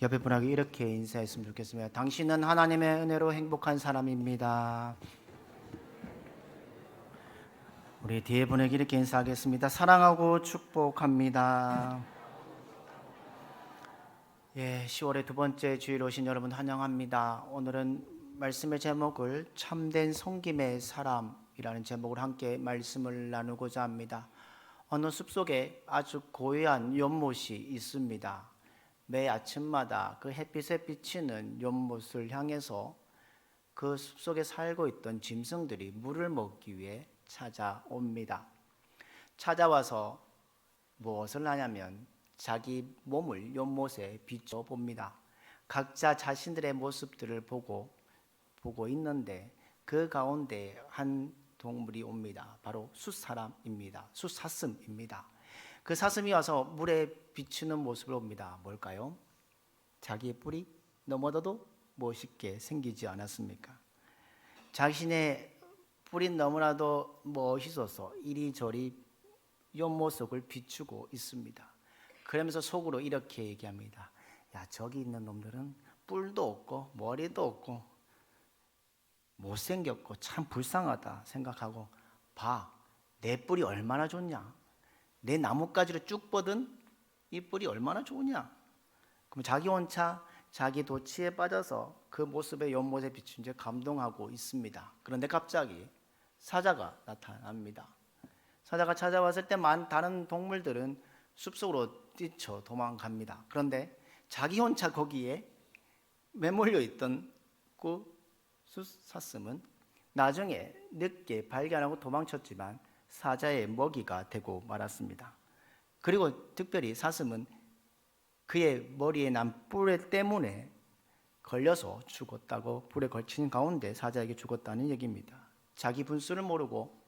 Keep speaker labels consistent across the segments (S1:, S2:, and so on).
S1: 옆에 분에게 이렇게 인사했으면 좋겠습니다. 당신은 하나님의 은혜로 행복한 사람입니다. 우리 뒤에 분에게 이렇게 인사하겠습니다. 사랑하고 축복합니다. 10월의 두 번째 주일 오신 여러분 환영합니다. 오늘은 말씀의 제목을 참된 섬김의 사람이라는 제목으로 함께 말씀을 나누고자 합니다. 어느 숲속에 아주 고요한 연못이 있습니다. 매 아침마다 그 햇빛에 비치는 연못을 향해서 그 숲속에 살고 있던 짐승들이 물을 먹기 위해 찾아옵니다. 찾아와서 무엇을 하냐면 자기 몸을 연못에 비춰봅니다. 각자 자신들의 모습들을 보고 있는데 그 가운데 한 동물이 옵니다. 바로 숫사람입니다. 숫사슴입니다. 그 사슴이 와서 물에 비추는 모습을 봅니다. 뭘까요? 자기의 뿔이 넘어져도 멋있게 생기지 않았습니까? 자신의 뿔이 너무나도 멋있어서 이리저리 연못속을 비추고 있습니다. 그러면서 속으로 이렇게 얘기합니다. 야, 저기 있는 놈들은 뿔도 없고 머리도 없고 못생겼고 참 불쌍하다 생각하고 봐, 내 뿔이 얼마나 좋냐? 내 나뭇가지로 쭉 뻗은 이 뿔이 얼마나 좋으냐? 그럼 자기 혼자 자기 도취에 빠져서 그 모습의 연못에 비춘 채 감동하고 있습니다. 그런데 갑자기 사자가 나타납니다. 사자가 찾아왔을 때 다른 동물들은 숲속으로 뛰쳐 도망갑니다. 그런데 자기 혼자 거기에 매몰려 있던 그 숫사슴은 나중에 늦게 발견하고 도망쳤지만 사자의 먹이가 되고 말았습니다. 그리고 특별히 사슴은 그의 머리에 난 뿔 때문에 걸려서 죽었다고, 불에 걸친 가운데 사자에게 죽었다는 얘기입니다. 자기 분수를 모르고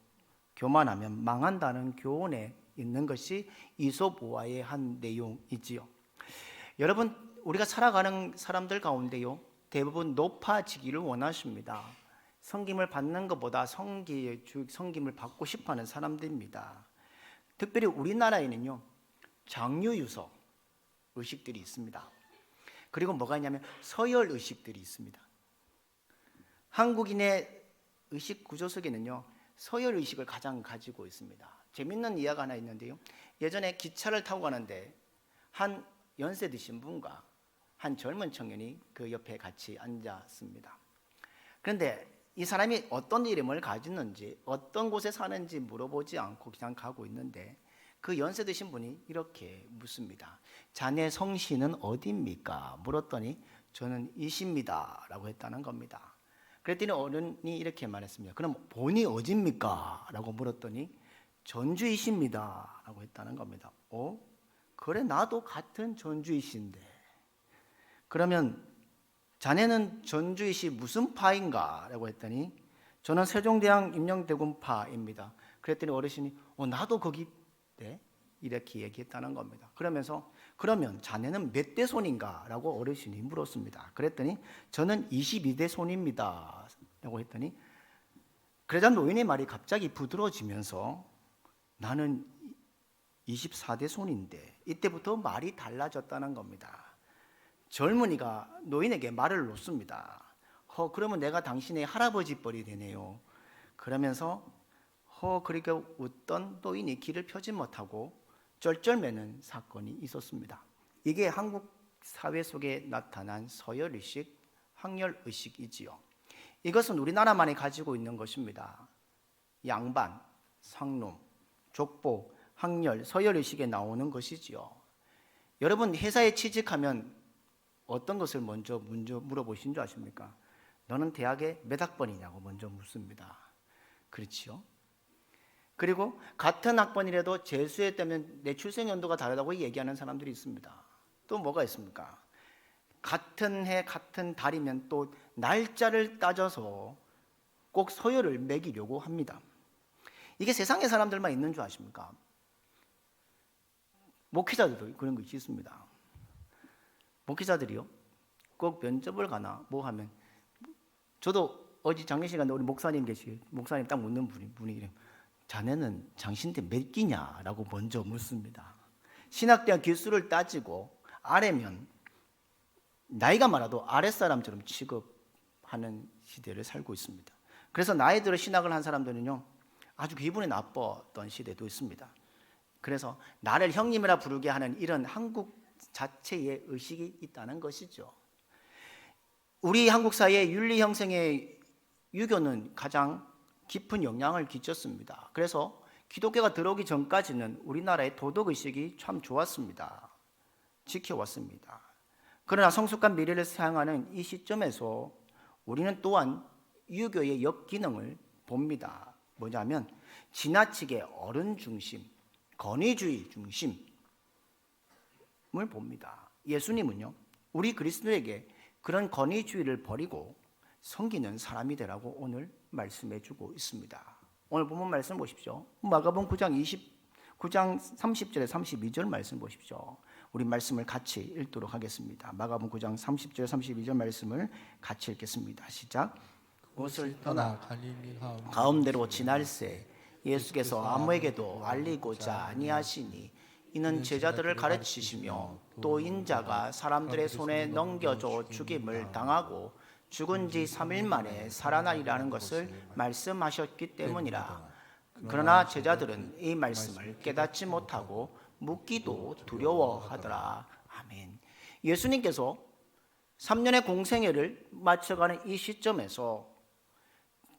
S1: 교만하면 망한다는 교훈에 있는 것이 이솝우화의 한 내용이지요. 여러분, 우리가 살아가는 사람들 가운데요, 대부분 높아지기를 원하십니다. 섬김을 받는 것보다 섬김을 받고 싶어하는 사람들입니다. 특별히 우리나라에는요, 장유유서 의식들이 있습니다. 그리고 뭐가 있냐면 서열 의식들이 있습니다. 한국인의 의식 구조 속에는요, 서열 의식을 가장 가지고 있습니다. 재밌는 이야기가 하나 있는데요, 예전에 기차를 타고 가는데 한 연세 드신 분과 한 젊은 청년이 그 옆에 같이 앉았습니다. 그런데 이 사람이 어떤 이름을 가졌는지 어떤 곳에 사는지 물어보지 않고 그냥 가고 있는데 그 연세 드신 분이 이렇게 묻습니다. 자네 성씨는 어디입니까? 물었더니 저는 이십니다 라고 했다는 겁니다. 그랬더니 어른이 이렇게 말했습니다. 그럼 본이 어디입니까? 라고 물었더니 전주이십니다 라고 했다는 겁니다. 그래, 나도 같은 전주이신데 그러면 자네는 전주이시 무슨 파인가? 라고 했더니 저는 세종대왕 임영대군파입니다. 그랬더니 어르신이 나도 거기 때 이렇게 얘기했다는 겁니다. 그러면서 그러면 자네는 몇 대 손인가? 라고 어르신이 물었습니다. 그랬더니 저는 22대 손입니다 라고 했더니 그러자 노인의 말이 갑자기 부드러워지면서 나는 24대 손인데, 이때부터 말이 달라졌다는 겁니다. 젊은이가 노인에게 말을 놓습니다. 그러면 내가 당신의 할아버지 뻘이 되네요. 그러면서 그렇게 웃던 노인이 길을 펴지 못하고 쩔쩔매는 사건이 있었습니다. 이게 한국 사회 속에 나타난 서열의식, 학렬의식이지요. 이것은 우리나라만이 가지고 있는 것입니다. 양반, 상놈, 족보, 학렬, 서열의식에 나오는 것이지요. 여러분, 회사에 취직하면 어떤 것을 먼저 물어보신 줄 아십니까? 너는 대학에 몇 학번이냐고 먼저 묻습니다. 그렇지요? 그리고 같은 학번이라도 재수에 따면 내 출생연도가 다르다고 얘기하는 사람들이 있습니다. 또 뭐가 있습니까? 같은 해 같은 달이면 또 날짜를 따져서 꼭 서열을 매기려고 합니다. 이게 세상의 사람들만 있는 줄 아십니까? 목회자들도 그런 것이 있습니다. 목회자들이요, 꼭 면접을 가나 뭐 하면, 저도 어제 장례 시간에 우리 목사님 목사님 딱 묻는 분이 이래요. 자네는 장신대 몇 기냐? 라고 먼저 묻습니다. 신학대학 기수를 따지고 아래면 나이가 많아도 아랫사람처럼 취급하는 시대를 살고 있습니다. 그래서 나이 들어 신학을 한 사람들은요, 아주 기분이 나빴던 시대도 있습니다. 그래서 나를 형님이라 부르게 하는 이런 한국 자체의 의식이 있다는 것이죠. 우리 한국 사회의 윤리 형성의 유교는 가장 깊은 영향을 끼쳤습니다. 그래서 기독교가 들어오기 전까지는 우리나라의 도덕의식이 참 좋았습니다. 지켜왔습니다. 그러나 성숙한 미래를 향하는 이 시점에서 우리는 또한 유교의 역기능을 봅니다. 뭐냐면 지나치게 어른 중심, 권위주의 중심을 봅니다. 예수님은요, 우리 그리스도에게 그런 권위주의를 버리고 섬기는 사람이 되라고 오늘 말씀해 주고 있습니다. 오늘 본문 말씀 보십시오. 마가복음 9장 30절에 32절 말씀 보십시오. 우리 말씀을 같이 읽도록 하겠습니다. 마가복음 9장 30절 32절 말씀을 같이 읽겠습니다. 시작. 그곳을 떠나 가운데로 지날새 예수께서 아무에게도 알리고자 아니하시니 이는 제자들을 가르치시며 또 인자가 사람들의 손에 넘겨져 죽임을 당하고 죽은 지 3일 만에 살아나리라는 것을 말씀하셨기 때문이라. 그러나 제자들은 이 말씀을 깨닫지 못하고 묻기도 두려워하더라. 아멘. 예수님께서 3년의 공생애를 마쳐가는 이 시점에서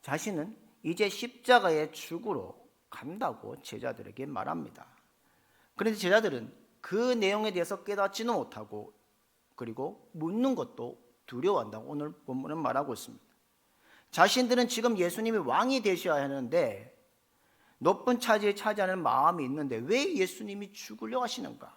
S1: 자신은 이제 십자가의 죽으로 간다고 제자들에게 말합니다. 그런데 제자들은 그 내용에 대해서 깨닫지는 못하고 그리고 묻는 것도 두려워한다고 오늘 본문은 말하고 있습니다. 자신들은 지금 예수님이 왕이 되셔야 하는데 높은 차지에 차지하는 마음이 있는데 왜 예수님이 죽으려 하시는가?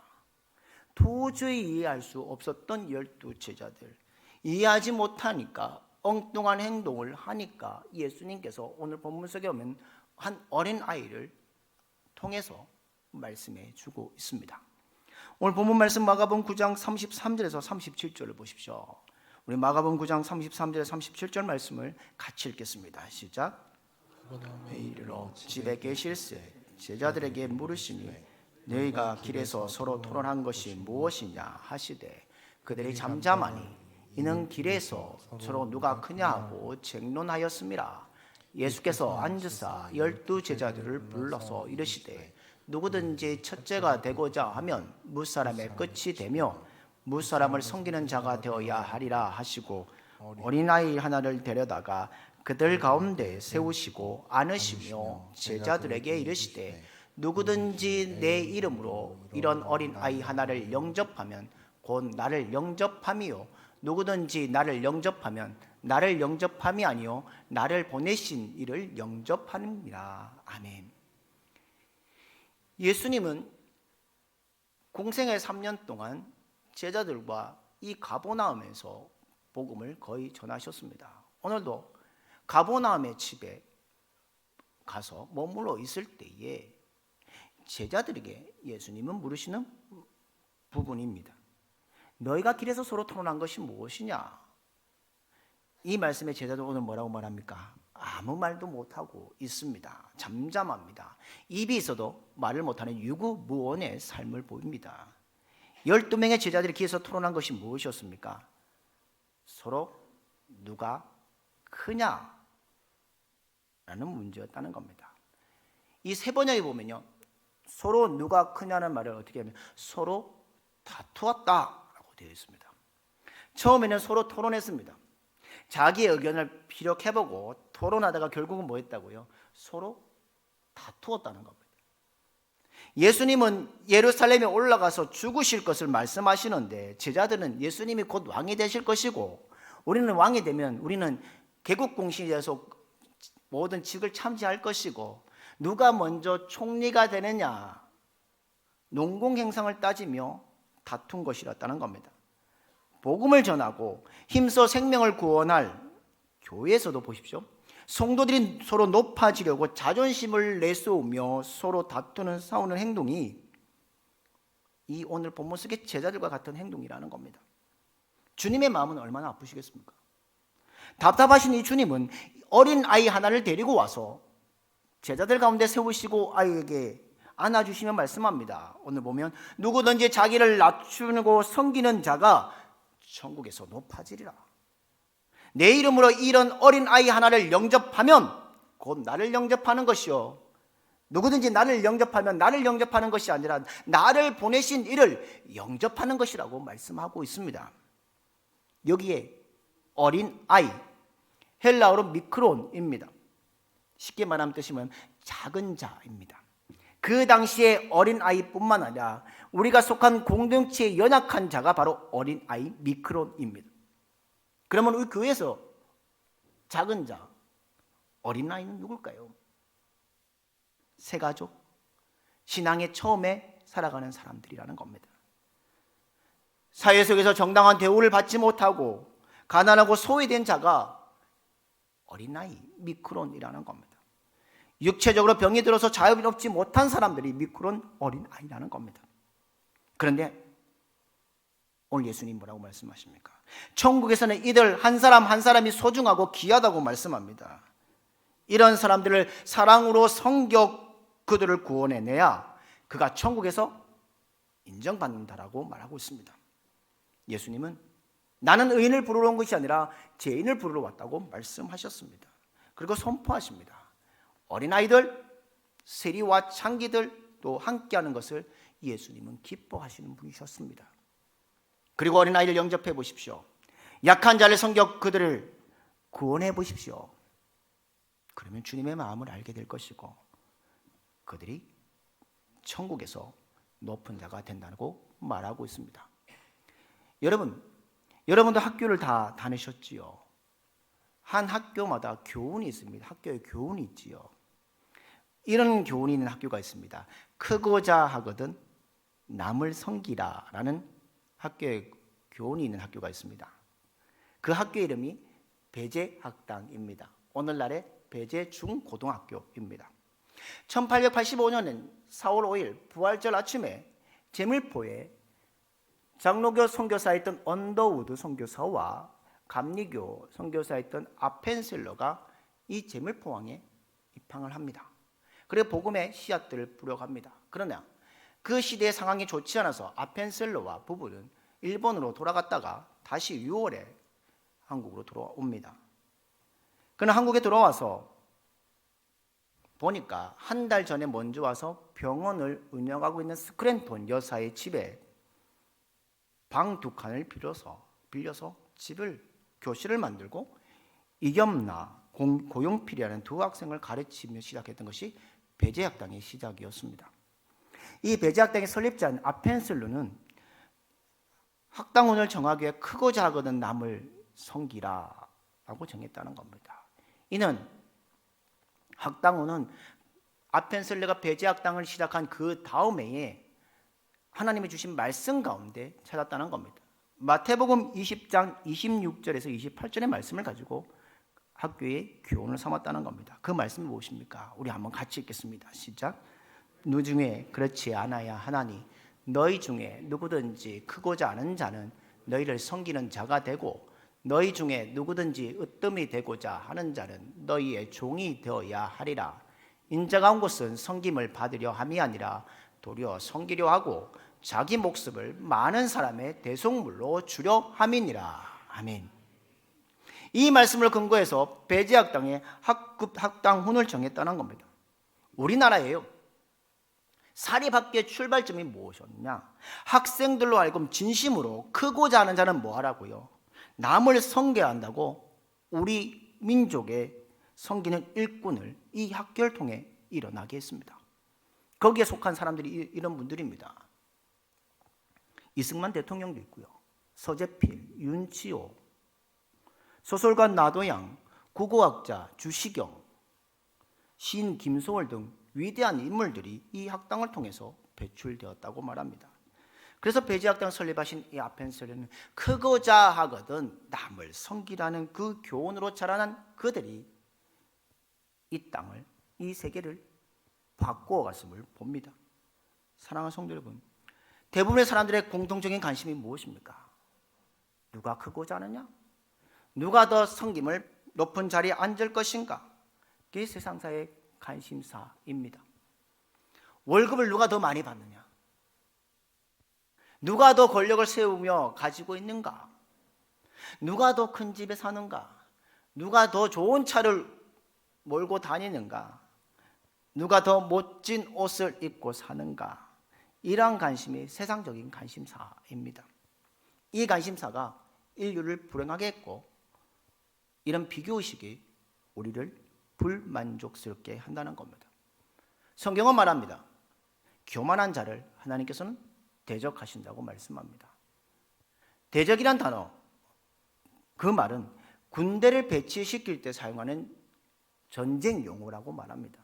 S1: 도저히 이해할 수 없었던 12 제자들, 이해하지 못하니까 엉뚱한 행동을 하니까 예수님께서 오늘 본문 속에 보면 한 어린 아이를 통해서 말씀해 주고 있습니다. 오늘 본문 말씀 마가복음 9장 33절에서 37절을 보십시오. 우리 마가복음 9장 33절 37절 말씀을 같이 읽겠습니다. 시작. 이르러 집에 계실새 제자들에게 물으시니 너희가 길에서 서로 토론한 것이 무엇이냐 하시되 그들이 잠잠하니 이는 길에서 서로 누가 크냐 하고 쟁론하였음이라. 예수께서 앉으사 12 제자들을 불러서 이르시되 누구든지 첫째가 되고자 하면 무사람의 끝이 되며 무사람을 섬기는 자가 되어야 하리라 하시고 어린아이 하나를 데려다가 그들 가운데 세우시고 안으시며 제자들에게 이르시되 누구든지 내 이름으로 이런 어린아이 하나를 영접하면 곧 나를 영접함이요 누구든지 나를 영접하면 나를 영접함이 아니요 나를 보내신 이를 영접함이라. 아멘. 예수님은 공생애 3년 동안 제자들과 이 가버나움에서 복음을 거의 전하셨습니다. 오늘도 가버나움의 집에 가서 머물러 있을 때에 제자들에게 예수님은 물으시는 부분입니다. 너희가 길에서 서로 토론한 것이 무엇이냐? 이 말씀에 제자들 오늘 뭐라고 말합니까? 아무 말도 못하고 있습니다. 잠잠합니다. 입이 있어도 말을 못하는 유구무원의 삶을 보입니다. 12명의 제자들이 길에서 토론한 것이 무엇이었습니까? 서로 누가 크냐? 라는 문제였다는 겁니다. 이 세 번역에 보면요, 서로 누가 크냐는 말을 어떻게 하면 서로 다투었다라고 되어 있습니다. 처음에는 서로 토론했습니다. 자기의 의견을 피력해보고 토론하다가 결국은 뭐 했다고요? 서로 다투었다는 겁니다. 예수님은 예루살렘에 올라가서 죽으실 것을 말씀하시는데 제자들은 예수님이 곧 왕이 되실 것이고 우리는 왕이 되면 우리는 개국공신에서 모든 직을 참지할 것이고 누가 먼저 총리가 되느냐 농공행상을 따지며 다툰 것이었다는 겁니다. 복음을 전하고 힘써 생명을 구원할 교회에서도 보십시오. 성도들이 서로 높아지려고 자존심을 내세우며 서로 다투는 싸우는 행동이 이 오늘 본문 속의 제자들과 같은 행동이라는 겁니다. 주님의 마음은 얼마나 아프시겠습니까? 답답하신 이 주님은 어린 아이 하나를 데리고 와서 제자들 가운데 세우시고 아이에게 안아주시며 말씀합니다. 오늘 보면 누구든지 자기를 낮추고 섬기는 자가 천국에서 높아지리라. 내 이름으로 이런 어린아이 하나를 영접하면 곧 나를 영접하는 것이요, 누구든지 나를 영접하면 나를 영접하는 것이 아니라 나를 보내신 이를 영접하는 것이라고 말씀하고 있습니다. 여기에 어린아이, 헬라어로 미크론입니다. 쉽게 말하면 뜻이면 작은 자입니다. 그 당시에 어린아이뿐만 아니라 우리가 속한 공동체의 연약한 자가 바로 어린아이 미크론입니다. 그러면 우리 교회에서 작은 자, 어린아이는 누굴까요? 새가족, 신앙의 처음에 살아가는 사람들이라는 겁니다. 사회 속에서 정당한 대우를 받지 못하고 가난하고 소외된 자가 어린아이 미크론이라는 겁니다. 육체적으로 병이 들어서 자유롭지 못한 사람들이 미크론 어린아이라는 겁니다. 그런데 오늘 예수님 뭐라고 말씀하십니까? 천국에서는 이들 한 사람 한 사람이 소중하고 귀하다고 말씀합니다. 이런 사람들을 사랑으로 섬겨 그들을 구원해내야 그가 천국에서 인정받는다라고 말하고 있습니다. 예수님은 나는 의인을 부르러 온 것이 아니라 죄인을 부르러 왔다고 말씀하셨습니다. 그리고 선포하십니다. 어린아이들, 세리와 창기들 또 함께하는 것을 예수님은 기뻐하시는 분이셨습니다. 그리고 어린아이를 영접해 보십시오. 약한 자를 섬겨 그들을 구원해 보십시오. 그러면 주님의 마음을 알게 될 것이고 그들이 천국에서 높은 자가 된다고 말하고 있습니다. 여러분도 학교를 다 다니셨지요. 한 학교마다 교훈이 있습니다. 학교에 교훈이 있지요. 이런 교훈이 있는 학교가 있습니다. 크고자 하거든 남을 섬기라 라는 학교에 교훈이 있는 학교가 있습니다. 그 학교 이름이 배제학당입니다. 오늘날의 배제중고등학교입니다. 1885년엔 4월 5일 부활절 아침에 제물포에 장로교 선교사였던 언더우드 선교사와 감리교 선교사였던 아펜셀러가 이 제물포항에 입항을 합니다. 그리고 복음의 씨앗들을 뿌려갑니다. 그러나 그 시대의 상황이 좋지 않아서 아펜셀러와 부부는 일본으로 돌아갔다가 다시 6월에 한국으로 돌아옵니다. 그는 한국에 돌아와서 보니까 한 달 전에 먼저 와서 병원을 운영하고 있는 스크랜톤 여사의 집에 방 2칸을 빌려서 교실을 만들고 이겸나 고용필이라는 2 학생을 가르치며 시작했던 것이 배제학당의 시작이었습니다. 이 배제학당의 설립자인 아펜슬루는 학당원을 정하기 위해 크고자 하거든 남을 섬기라 라고 정했다는 겁니다. 이는 학당원은 아펜슬레가 배제학당을 시작한 그 다음 해에 하나님이 주신 말씀 가운데 찾았다는 겁니다. 마태복음 20장 26절에서 28절의 말씀을 가지고 학교의 교훈을 삼았다는 겁니다. 그 말씀이 무엇입니까? 우리 한번 같이 읽겠습니다. 시작. 너 중에 그렇지 않아야 하나니 너희 중에 누구든지 크고자 하는 자는 너희를 섬기는 자가 되고 너희 중에 누구든지 으뜸이 되고자 하는 자는 너희의 종이 되어야 하리라. 인자가 온 것은 섬김을 받으려 함이 아니라 도리어 섬기려 하고 자기 목숨을 많은 사람의 대속물로 주려 함이니라. 아멘. 이 말씀을 근거해서 배제학당의 학당훈을 정했다는 겁니다. 우리나라에요. 사립학교의 출발점이 무엇이었냐? 학생들로 하여금 진심으로 크고자 하는 자는 뭐 하라고요? 남을 섬겨야 한다고 우리 민족의 섬기는 일꾼을 이 학교를 통해 일어나게 했습니다. 거기에 속한 사람들이 이런 분들입니다. 이승만 대통령도 있고요. 서재필, 윤치호, 소설가 나도양, 국어학자 주시경, 시인 김소월 등 위대한 인물들이 이 학당을 통해서 배출되었다고 말합니다. 그래서 배제학당을 설립하신 이 아펜셀러는 크고자 하거든 남을 섬기라는 그 교훈으로 자라난 그들이 이 땅을, 이 세계를 바꾸어 갔음을 봅니다. 사랑하는 성도 여러분, 대부분의 사람들의 공통적인 관심이 무엇입니까? 누가 크고자 하느냐? 누가 더 섬김을 높은 자리에 앉을 것인가? 그게 세상사의 관심사입니다. 월급을 누가 더 많이 받느냐? 누가 더 권력을 세우며 가지고 있는가? 누가 더 큰 집에 사는가? 누가 더 좋은 차를 몰고 다니는가? 누가 더 멋진 옷을 입고 사는가? 이러한 관심이 세상적인 관심사입니다. 이 관심사가 인류를 불행하게 했고, 이런 비교의식이 우리를 불만족스럽게 한다는 겁니다. 성경은 말합니다. 교만한 자를 하나님께서는 대적하신다고 말씀합니다. 대적이란 단어, 그 말은 군대를 배치시킬 때 사용하는 전쟁 용어라고 말합니다.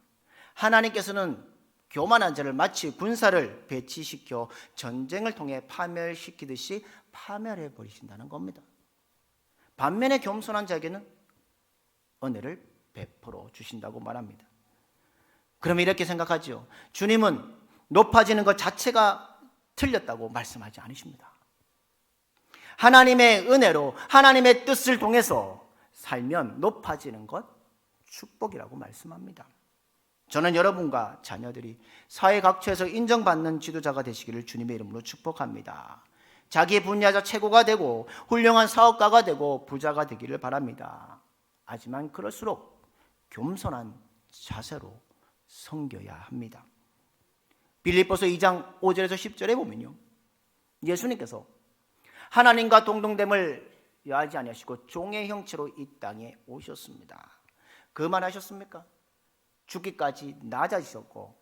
S1: 하나님께서는 교만한 자를 마치 군사를 배치시켜 전쟁을 통해 파멸시키듯이 파멸해 버리신다는 겁니다. 반면에 겸손한 자에게는 은혜를 베풀어 주신다고 말합니다. 그럼 이렇게 생각하죠. 주님은 높아지는 것 자체가 틀렸다고 말씀하지 않으십니다. 하나님의 은혜로 하나님의 뜻을 통해서 살면 높아지는 것 축복이라고 말씀합니다. 저는 여러분과 자녀들이 사회 각처에서 인정받는 지도자가 되시기를 주님의 이름으로 축복합니다. 자기 분야에서 최고가 되고 훌륭한 사업가가 되고 부자가 되기를 바랍니다. 하지만 그럴수록 겸손한 자세로 섬겨야 합니다. 빌립보서 2장 5절에서 10절에 보면요, 예수님께서 하나님과 동등됨을 여하지 아니하시고 종의 형체로 이 땅에 오셨습니다. 그 말 하셨습니까? 죽기까지 낮아지셨고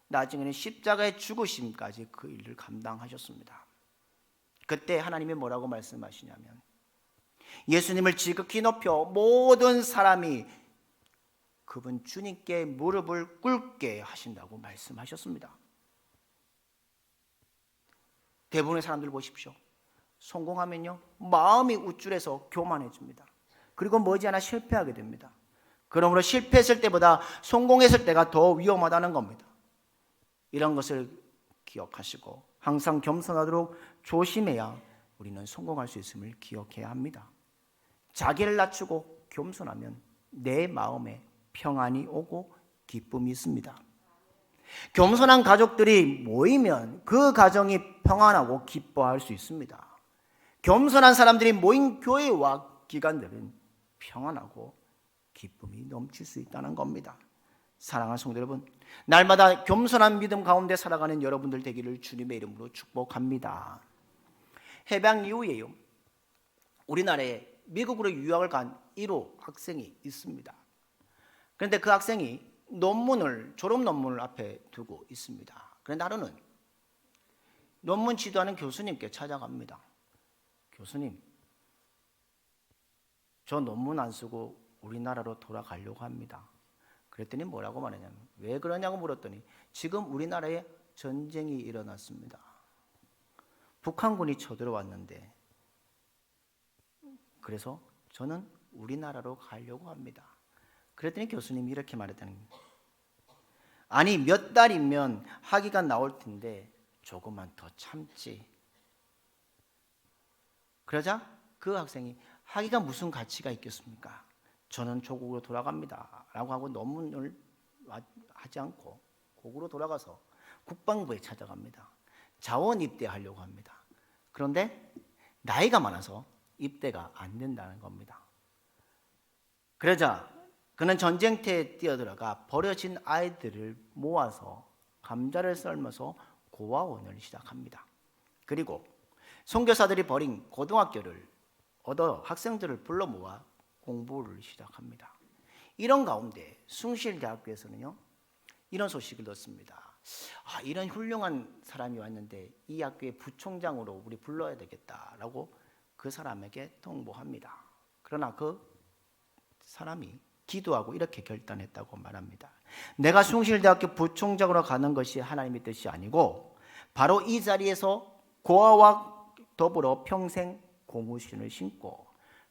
S1: 나중에는 십자가의 죽으심까지 그 일을 감당하셨습니다. 그때 하나님이 뭐라고 말씀하시냐면, 예수님을 지극히 높여 모든 사람이 그분 주님께 무릎을 꿇게 하신다고 말씀하셨습니다. 대부분의 사람들 보십시오. 성공하면요, 마음이 우쭐해서 교만해집니다. 그리고 머지않아 실패하게 됩니다. 그러므로 실패했을 때보다 성공했을 때가 더 위험하다는 겁니다. 이런 것을 기억하시고 항상 겸손하도록 조심해야 우리는 성공할 수 있음을 기억해야 합니다. 자기를 낮추고 겸손하면 내 마음에 평안이 오고 기쁨이 있습니다. 겸손한 가족들이 모이면 그 가정이 평안하고 기뻐할 수 있습니다. 겸손한 사람들이 모인 교회와 기관들은 평안하고 기쁨이 넘칠 수 있다는 겁니다. 사랑하는 성도 여러분, 날마다 겸손한 믿음 가운데 살아가는 여러분들 되기를 주님의 이름으로 축복합니다. 해방 이후에요, 우리나라에 미국으로 유학을 간 1호 학생이 있습니다. 그런데 그 학생이 졸업 논문을 앞에 두고 있습니다. 그런데 하루는 논문 지도하는 교수님께 찾아갑니다. 교수님, 저 논문 안 쓰고 우리나라로 돌아가려고 합니다. 그랬더니 뭐라고 말하냐면, 왜 그러냐고 물었더니 지금 우리나라에 전쟁이 일어났습니다. 북한군이 쳐들어왔는데 그래서 저는 우리나라로 가려고 합니다. 그랬더니 교수님이 이렇게 말했다는 겁니다. 아니, 몇 달이면 학위가 나올 텐데 조금만 더 참지. 그러자 그 학생이 학위가 무슨 가치가 있겠습니까? 저는 조국으로 돌아갑니다 라고 하고 논문을 하지 않고 고국으로 돌아가서 국방부에 찾아갑니다. 자원 입대하려고 합니다. 그런데 나이가 많아서 입대가 안 된다는 겁니다. 그러자 그는 전쟁터에 뛰어들어가 버려진 아이들을 모아서 감자를 썰면서 고아원을 시작합니다. 그리고 선교사들이 버린 고등학교를 얻어 학생들을 불러 모아 공부를 시작합니다. 이런 가운데 숭실대학교에서는요, 이런 소식을 듣습니다. 이런 훌륭한 사람이 왔는데 이 학교의 부총장으로 우리 불러야 되겠다라고 그 사람에게 통보합니다. 그러나 그 사람이 기도하고 이렇게 결단했다고 말합니다. 내가 숭실대학교 부총장으로 가는 것이 하나님의 뜻이 아니고 바로 이 자리에서 고아와 더불어 평생 고무신을 신고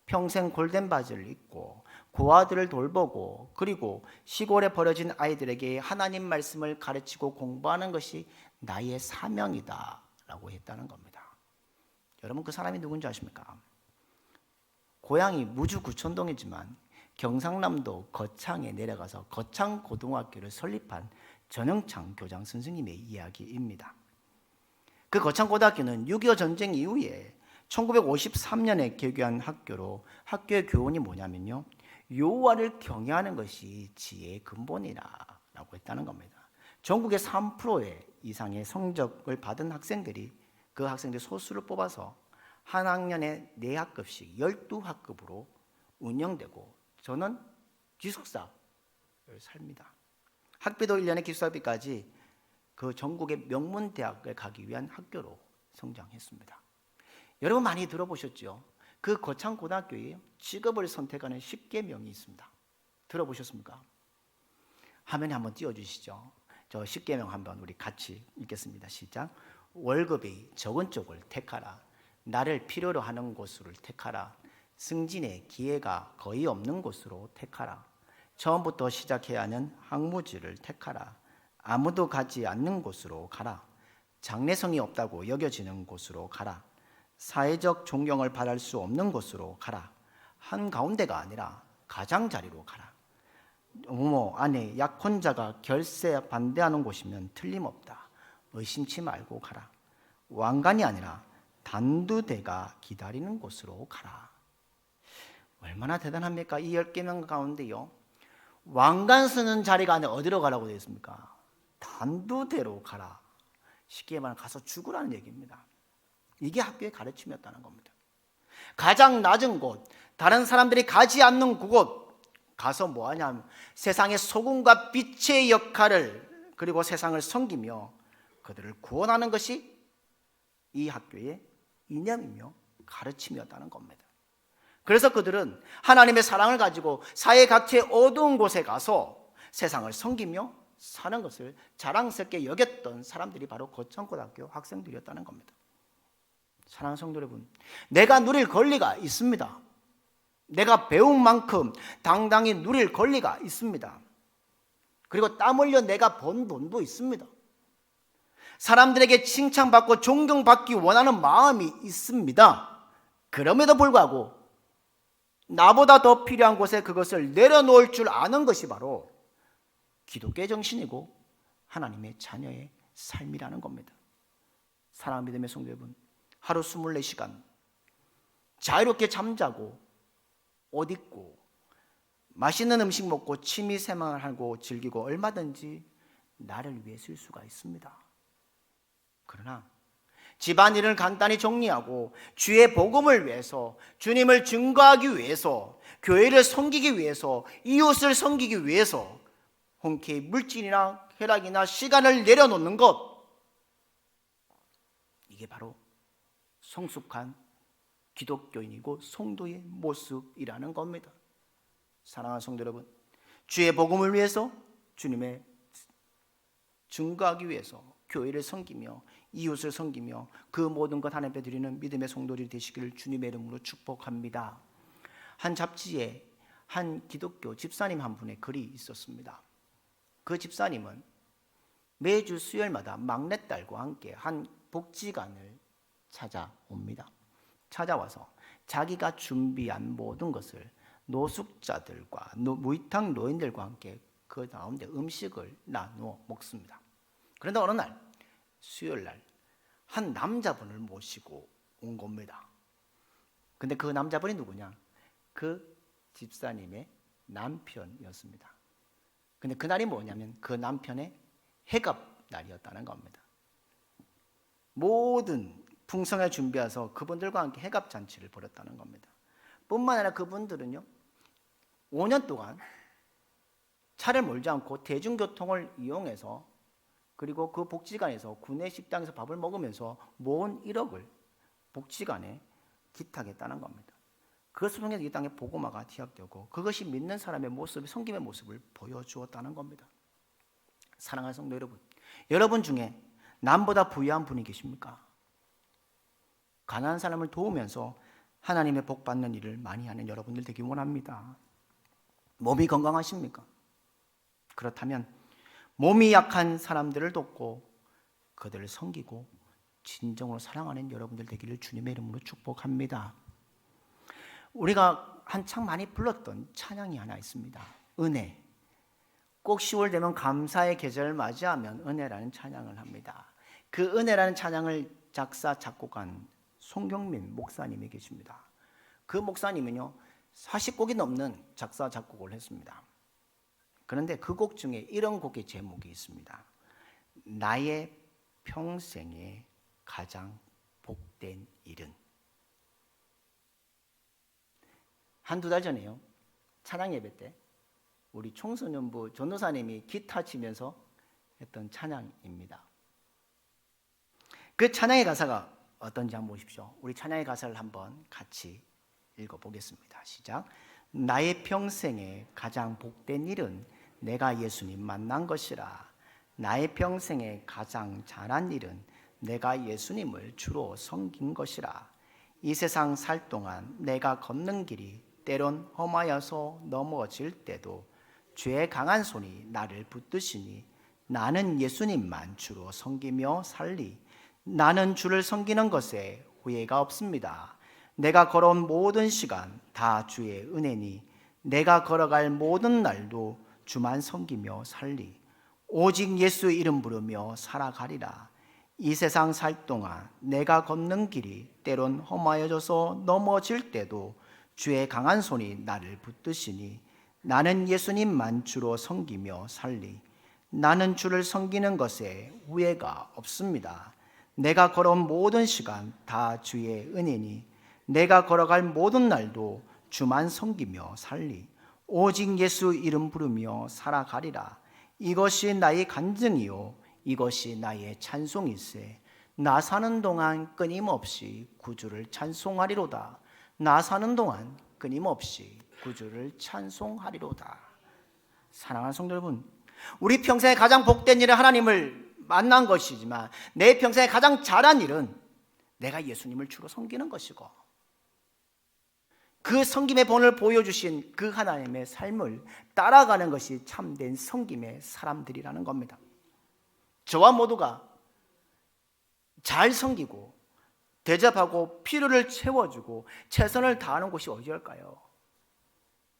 S1: 평생 골덴 바지를 입고 고아들을 돌보고 그리고 시골에 버려진 아이들에게 하나님 말씀을 가르치고 공부하는 것이 나의 사명이다 라고 했다는 겁니다. 여러분, 그 사람이 누군지 아십니까? 고향이 무주 구천동이지만 경상남도 거창에 내려가서 거창고등학교를 설립한 전영창 교장 선생님의 이야기입니다. 그 거창고등학교는 6.25 전쟁 이후에 1953년에 개교한 학교로 학교의 교훈이 뭐냐면요, 여호와를 경외하는 것이 지혜의 근본이라고 했다는 겁니다. 전국의 3% 이상의 성적을 받은 학생들이 그 학생들 소수를 뽑아서 한 학년에 4학급씩 12학급으로 운영되고 저는 기숙사를 삽니다. 학비도 1년에 기숙사비까지 그 전국의 명문대학을 가기 위한 학교로 성장했습니다. 여러분 많이 들어보셨죠? 그 거창고등학교에 직업을 선택하는 10계명이 있습니다. 들어보셨습니까? 화면에 한번 띄워주시죠. 저 10계명 한번 우리 같이 읽겠습니다. 시작. 월급이 적은 쪽을 택하라. 나를 필요로 하는 곳을 택하라. 승진의 기회가 거의 없는 곳으로 택하라. 처음부터 시작해야 하는 학무지를 택하라. 아무도 가지 않는 곳으로 가라. 장래성이 없다고 여겨지는 곳으로 가라. 사회적 존경을 받을 수 없는 곳으로 가라. 한가운데가 아니라 가장자리로 가라. 부모, 아내, 약혼자가 결세 반대하는 곳이면 틀림없다. 의심치 말고 가라. 왕관이 아니라 단두대가 기다리는 곳으로 가라. 얼마나 대단합니까? 이 10계명 가운데요, 왕관 쓰는 자리가 아니라 어디로 가라고 되어 있습니까? 단두대로 가라. 쉽게 말하면 가서 죽으라는 얘기입니다. 이게 학교의 가르침이었다는 겁니다. 가장 낮은 곳, 다른 사람들이 가지 않는 그곳 가서 뭐 하냐면 세상의 소금과 빛의 역할을, 그리고 세상을 섬기며 그들을 구원하는 것이 이 학교의 이념이며 가르침이었다는 겁니다. 그래서 그들은 하나님의 사랑을 가지고 사회 각지의 어두운 곳에 가서 세상을 섬기며 사는 것을 자랑스럽게 여겼던 사람들이 바로 거창고등학교 학생들이었다는 겁니다. 사랑하는 성도 여러분, 내가 누릴 권리가 있습니다. 내가 배운 만큼 당당히 누릴 권리가 있습니다. 그리고 땀 흘려 내가 번 돈도 있습니다. 사람들에게 칭찬받고 존경받기 원하는 마음이 있습니다. 그럼에도 불구하고 나보다 더 필요한 곳에 그것을 내려놓을 줄 아는 것이 바로 기독교의 정신이고 하나님의 자녀의 삶이라는 겁니다. 사랑하는 믿음의 성도 여러분, 하루 24시간 자유롭게 잠자고 옷 입고 맛있는 음식 먹고 취미 생활을 하고 즐기고 얼마든지 나를 위해 쓸 수가 있습니다. 그러나 집안일을 간단히 정리하고 주의 복음을 위해서, 주님을 증거하기 위해서, 교회를 섬기기 위해서, 이웃을 섬기기 위해서 흔쾌히 물질이나 쾌락이나 시간을 내려놓는 것, 이게 바로 성숙한 기독교인이고 성도의 모습이라는 겁니다. 사랑하는 성도 여러분, 주의 복음을 위해서, 주님의 증거하기 위해서 교회를 섬기며 이웃을 섬기며 그 모든 것 하나님 앞에 드리는 믿음의 성도들이 되시기를 주님의 이름으로 축복합니다. 한 잡지에 한 기독교 집사님 한 분의 글이 있었습니다. 그 집사님은 매주 수요일마다 막내딸과 함께 한 복지관을 찾아옵니다. 찾아와서 자기가 준비한 모든 것을 노숙자들과 무위탁 노인들과 함께 그 가운데 음식을 나누어 먹습니다. 그런데 어느 날 수요일 날 한 남자분을 모시고 온 겁니다. 근데 그 남자분이 누구냐? 그 집사님의 남편이었습니다. 근데 그날이 뭐냐면 그 남편의 해갑 날이었다는 겁니다. 모든 풍성을 준비해서 그분들과 함께 해갑 잔치를 벌였다는 겁니다. 뿐만 아니라 그분들은요, 5년 동안 차를 몰지 않고 대중교통을 이용해서, 그리고 그 복지관에서 구내 식당에서 밥을 먹으면서 모은 1억을 복지관에 기탁했다는 겁니다. 그것을 통해서 이 땅에 복음화가 시작되고 그것이 믿는 사람의 모습, 섬김의 모습을 보여주었다는 겁니다. 사랑하는 성도 여러분, 여러분 중에 남보다 부유한 분이 계십니까? 가난한 사람을 도우면서 하나님의 복 받는 일을 많이 하는 여러분들 되기 원합니다. 몸이 건강하십니까? 그렇다면 몸이 약한 사람들을 돕고 그들을 섬기고 진정으로 사랑하는 여러분들 되기를 주님의 이름으로 축복합니다. 우리가 한창 많이 불렀던 찬양이 하나 있습니다. 은혜. 꼭 10월 되면 감사의 계절을 맞이하면 은혜라는 찬양을 합니다. 그 은혜라는 찬양을 작사 작곡한 송경민 목사님이 계십니다. 그 목사님은요 40곡이 넘는 작사 작곡을 했습니다. 그런데 그 곡 중에 이런 곡의 제목이 있습니다. 나의 평생에 가장 복된 일은. 한두 달 전에요 찬양 예배 때 우리 청소년부 전도사님이 기타 치면서 했던 찬양입니다. 그 찬양의 가사가 어떤지 한번 보십시오. 우리 찬양의 가사를 한번 같이 읽어보겠습니다. 시작. 나의 평생에 가장 복된 일은 내가 예수님 만난 것이라. 나의 평생에 가장 잘한 일은 내가 예수님을 주로 섬긴 것이라. 이 세상 살 동안 내가 걷는 길이 때론 험하여서 넘어질 때도 죄의 강한 손이 나를 붙드시니 나는 예수님만 주로 섬기며 살리. 나는 주를 섬기는 것에 후회가 없습니다. 내가 걸어온 모든 시간 다 주의 은혜니 내가 걸어갈 모든 날도 주만 섬기며 살리. 오직 예수 이름 부르며 살아가리라. 이 세상 살 동안 내가 걷는 길이 때론 험하여져서 넘어질 때도 주의 강한 손이 나를 붙드시니 나는 예수님만 주로 섬기며 살리. 나는 주를 섬기는 것에 후회가 없습니다. 내가 걸어온 모든 시간 다 주의 은혜니 내가 걸어갈 모든 날도 주만 섬기며 살리. 오직 예수 이름 부르며 살아가리라. 이것이 나의 간증이요 이것이 나의 찬송일세. 나 사는 동안 끊임없이 구주를 찬송하리로다. 나 사는 동안 끊임없이 구주를 찬송하리로다. 사랑하는 성도 여러분, 우리 평생에 가장 복된 일은 하나님을 만난 것이지만 내 평생에 가장 잘한 일은 내가 예수님을 주로 섬기는 것이고 그 섬김의 본을 보여주신 그 하나님의 삶을 따라가는 것이 참된 섬김의 사람들이라는 겁니다. 저와 모두가 잘 섬기고 대접하고 필요를 채워주고 최선을 다하는 곳이 어디일까요?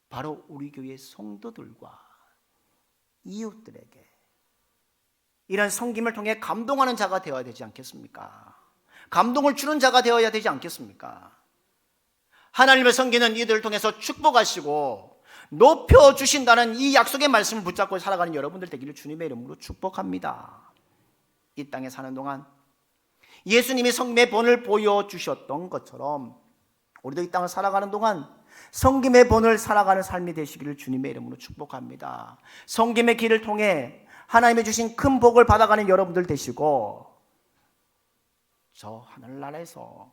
S1: 바로 우리 교회 성도들과 이웃들에게 이런 섬김을 통해 감동하는 자가 되어야 되지 않겠습니까? 감동을 주는 자가 되어야 되지 않겠습니까? 하나님을 섬기는 이들을 통해서 축복하시고 높여주신다는 이 약속의 말씀을 붙잡고 살아가는 여러분들 되기를 주님의 이름으로 축복합니다. 이 땅에 사는 동안 예수님이 섬김의 본을 보여주셨던 것처럼 우리도 이 땅을 살아가는 동안 섬김의 본을 살아가는 삶이 되시기를 주님의 이름으로 축복합니다. 섬김의 길을 통해 하나님이 주신 큰 복을 받아가는 여러분들 되시고 저 하늘나라에서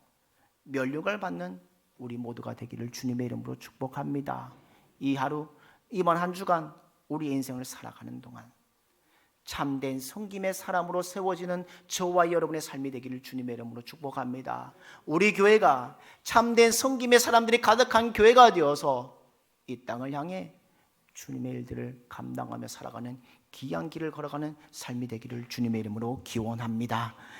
S1: 면류관을 받는 우리 모두가 되기를 주님의 이름으로 축복합니다. 이 하루, 이번 한 주간 우리 인생을 살아가는 동안 참된 섬김의 사람으로 세워지는 저와 여러분의 삶이 되기를 주님의 이름으로 축복합니다. 우리 교회가 참된 섬김의 사람들이 가득한 교회가 되어서 이 땅을 향해 주님의 일들을 감당하며 살아가는 귀한 길을 걸어가는 삶이 되기를 주님의 이름으로 기원합니다.